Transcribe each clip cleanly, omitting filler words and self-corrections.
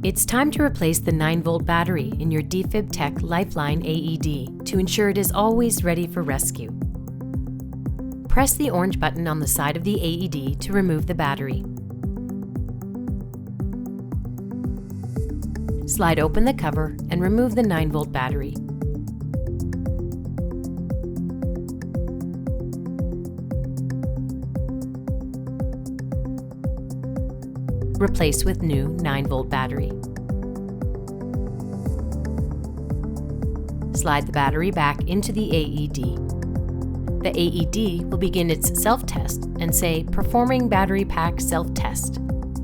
It's time to replace the 9-volt battery in your Defibtech Lifeline AED to ensure it is always ready for rescue. Press the orange button on the side of the AED to remove the battery. Slide open the cover and remove the 9-volt battery. Replace with new 9-volt battery. Slide the battery back into the AED. The AED will begin its self-test and say, "Performing battery pack self-test.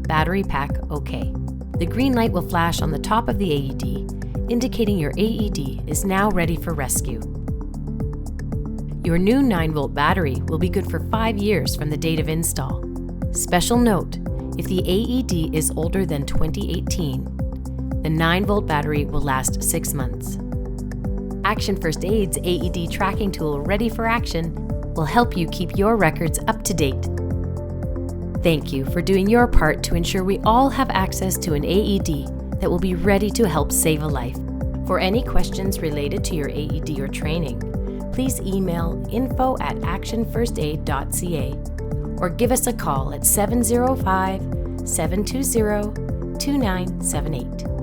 Battery pack OK." The green light will flash on the top of the AED, indicating your AED is now ready for rescue. Your new 9-volt battery will be good for 5 years from the date of install. Special note: if the AED is older than 2018, the 9-volt battery will last 6 months. Action First Aid's AED tracking tool, Ready for Action, will help you keep your records up to date. Thank you for doing your part to ensure we all have access to an AED that will be ready to help save a life. For any questions related to your AED or training, please email info@actionfirstaid.ca or give us a call at 705-720-2978.